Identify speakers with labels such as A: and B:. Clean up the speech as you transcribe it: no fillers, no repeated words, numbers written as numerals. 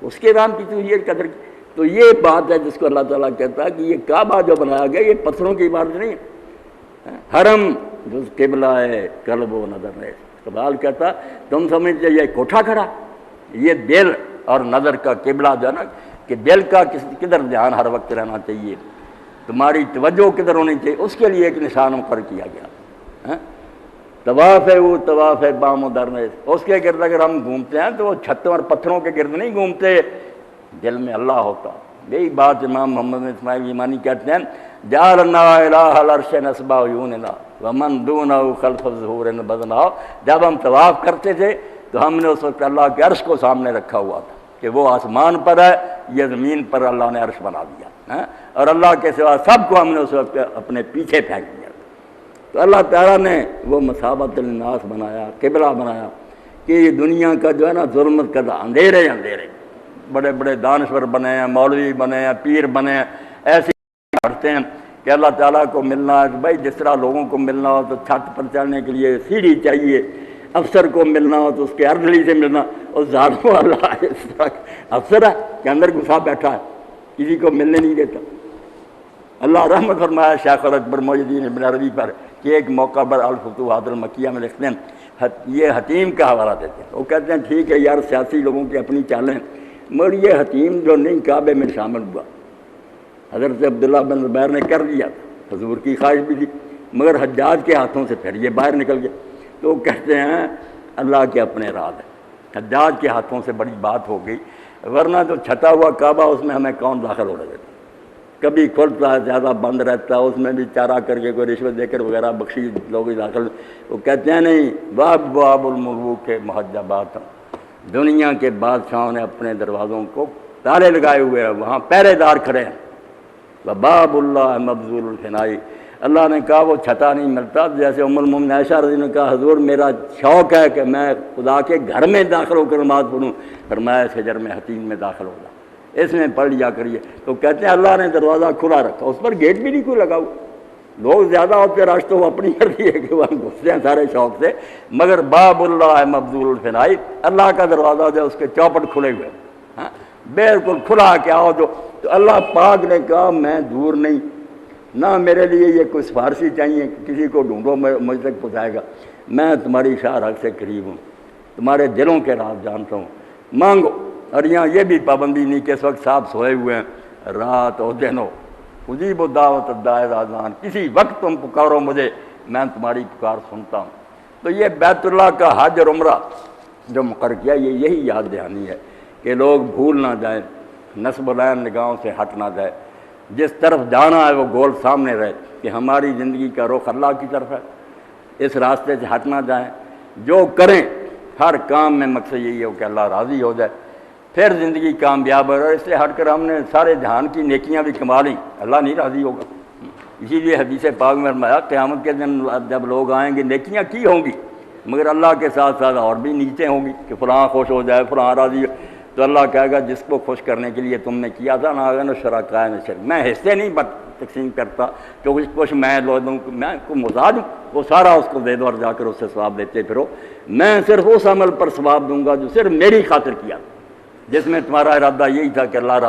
A: اس کے نام کی تو یہ قدر کی۔ تو یہ بات ہے جس کو اللہ تعالیٰ کہتا ہے کہ یہ کعبہ جو بنایا گیا یہ پتھروں کی عبادت نہیں ہے، حرم جو قبلہ ہے قلب و نظر ہے۔ اقبال کہتا تم سمجھتے یہ کوٹھا کھڑا، یہ دل اور نظر کا قبلہ جو ہے نا، کہ دل کا کدھر دھیان ہر وقت رہنا چاہیے، تمہاری توجہ کدھر ہونی چاہیے، اس کے لیے ایک نشان مقرر کیا گیا۔ طواف ہے وہ طواف ہے بام و درنے، اس کے گرد اگر ہم گھومتے ہیں تو وہ چھتوں اور پتھروں کے گرد نہیں گھومتے، دل میں اللہ ہوتا۔ یہی بات امام محمد اسماعیل ایمانی کہتے ہیں، جعلنا الہ العرش نصب عیوننا ومن دونہ خلف الظہور بدنا۔ جب ہم طواف کرتے تھے تو ہم نے اس وقت اللہ کے عرش کو سامنے رکھا ہوا تھا کہ وہ آسمان پر ہے، یہ زمین پر اللہ نے عرش بنا دیا، اور اللہ کے سوا سب کو ہم نے اس وقت اپنے پیچھے پھینک دیا۔ تو اللہ تعالیٰ نے وہ مسابت للناس بنایا، قبلہ بنایا کہ یہ دنیا کا جو ہے نا ظلمت کا اندھیرے اندھیرے، بڑے بڑے دانشور بنے ہیں، مولوی بنے ہیں، پیر بنے ہیں، ایسے کرتے ہیں کہ اللہ تعالیٰ کو ملنا ہے بھائی جس طرح لوگوں کو ملنا ہو تو چھت پر چڑھنے کے لیے سیڑھی چاہیے، افسر کو ملنا ہو تو اس کے ارضلی سے ملنا، اور ذاتوں اللہ اس طرح افسر ہے کہ اندر گھسا بیٹھا ہے، کسی کو ملنے نہیں دیتا۔ اللہ رحمت فرمایا شیخ اکبر محی الدین ابن عربی پر کہ ایک موقع پر الفتوحات المکیہ میں لکھتے ہیں، یہ حتیم کا حوالہ دیتے ہیں، وہ کہتے ہیں ٹھیک ہے یار سیاسی لوگوں کی اپنی چالیں، مگر یہ حتیم جو نہیں کعبے میں شامل ہوا، حضرت عبداللہ بن زبیر نے کر دیا، حضور کی خواہش بھی تھی، مگر حجاج کے ہاتھوں سے پھر یہ باہر نکل گیا۔ تو وہ کہتے ہیں اللہ کے اپنے راز ہے، حجاج کے ہاتھوں سے بڑی بات ہو گئی، ورنہ جو چھٹا ہوا کعبہ اس میں ہمیں کون داخل ہونے دیتا، کبھی کھلتا ہے زیادہ بند رہتا ہے، اس میں بھی چارہ کر کے کوئی رشوت دے کر وغیرہ بخشی لوگ داخل، وہ کہتے ہیں نہیں، باب باب الملوک کے محجبات، دنیا کے بادشاہوں نے اپنے دروازوں کو تالے لگائے ہوئے ہیں، وہاں پہرے دار کھڑے ہیں، باب اللہ مبذول الفنائی، اللہ نے کہا وہ چھتا نہیں ملتا، جیسے ام المومنین عائشہ رضی اللہ عنہا نے کہا حضور میرا شوق ہے کہ میں خدا کے گھر میں داخل ہو کر نماز پڑھوں، فرمایا اس حجر میں حتیم میں داخل ہو جا، اس میں پڑھ لیا کریے۔ تو کہتے ہیں اللہ نے دروازہ کھلا رکھا، اس پر گیٹ بھی نہیں کوئی لگا ہوا، لوگ زیادہ ہوتے رش تو وہ اپنی کرتی ہے کہ وہ گھستے ہیں سارے شوق سے، مگر باب اللہ مبذول الفنائی، اللہ کا دروازہ جو اس کے چوپٹ کھلے ہوئے، بالکل کھلا کے آؤ جو۔ تو اللہ پاک نے کہا میں دور نہیں، نہ میرے لیے یہ کوئی سفارشی چاہیے کہ کسی کو ڈھونڈو مجھ تک پہنچائے گا، میں تمہاری شاہ رگ سے قریب ہوں، تمہارے دلوں کے راز جانتا ہوں، مانگو۔ اور یہاں یہ بھی پابندی نہیں کہ اس وقت صاحب سوئے ہوئے ہیں، رات ہو دن ہو، اجیب دعوت الداعی اذا دعان، کسی وقت تم پکارو مجھے، میں تمہاری پکار سنتا ہوں۔ تو یہ بیت اللہ کا حج اور عمرہ جو مقرر کیا، یہ یہی یاد دہانی ہے کہ لوگ بھول نہ جائیں، نصب العین نگاہوں سے ہٹ نہ جائے، جس طرف جانا ہے وہ گول سامنے رہے کہ ہماری زندگی کا رخ اللہ کی طرف ہے، اس راستے سے ہٹ نہ جائیں، جو کریں ہر کام میں مقصد یہی ہو کہ اللہ راضی ہو جائے، پھر زندگی کامیاب ہے۔ اور اس سے ہٹ کر ہم نے سارے جہان کی نیکیاں بھی کما لیں، اللہ نہیں راضی ہوگا۔ اسی لیے حدیث پاک میں فرمایا قیامت کے دن جب لوگ آئیں گے نیکیاں کی ہوں گی، مگر اللہ کے ساتھ ساتھ اور بھی نیچے ہوں گی کہ فلاں خوش ہو جائے، فلاں راضی ہو، تو اللہ کہے گا جس کو خوش کرنے کے لیے تم نے کیا تھا نا شرکاء میں شرک، میں حصے نہیں تقسیم کرتا کہ کچھ میں لو دوں، میں کو محتاج ہوں، وہ سارا اس کو دے دو اور جا کر اس سے ثواب دیتے پھرو، میں صرف اس عمل پر ثواب دوں گا جو صرف میری خاطر کیا، جس میں تمہارا ارادہ یہی تھا کہ اللہ راضی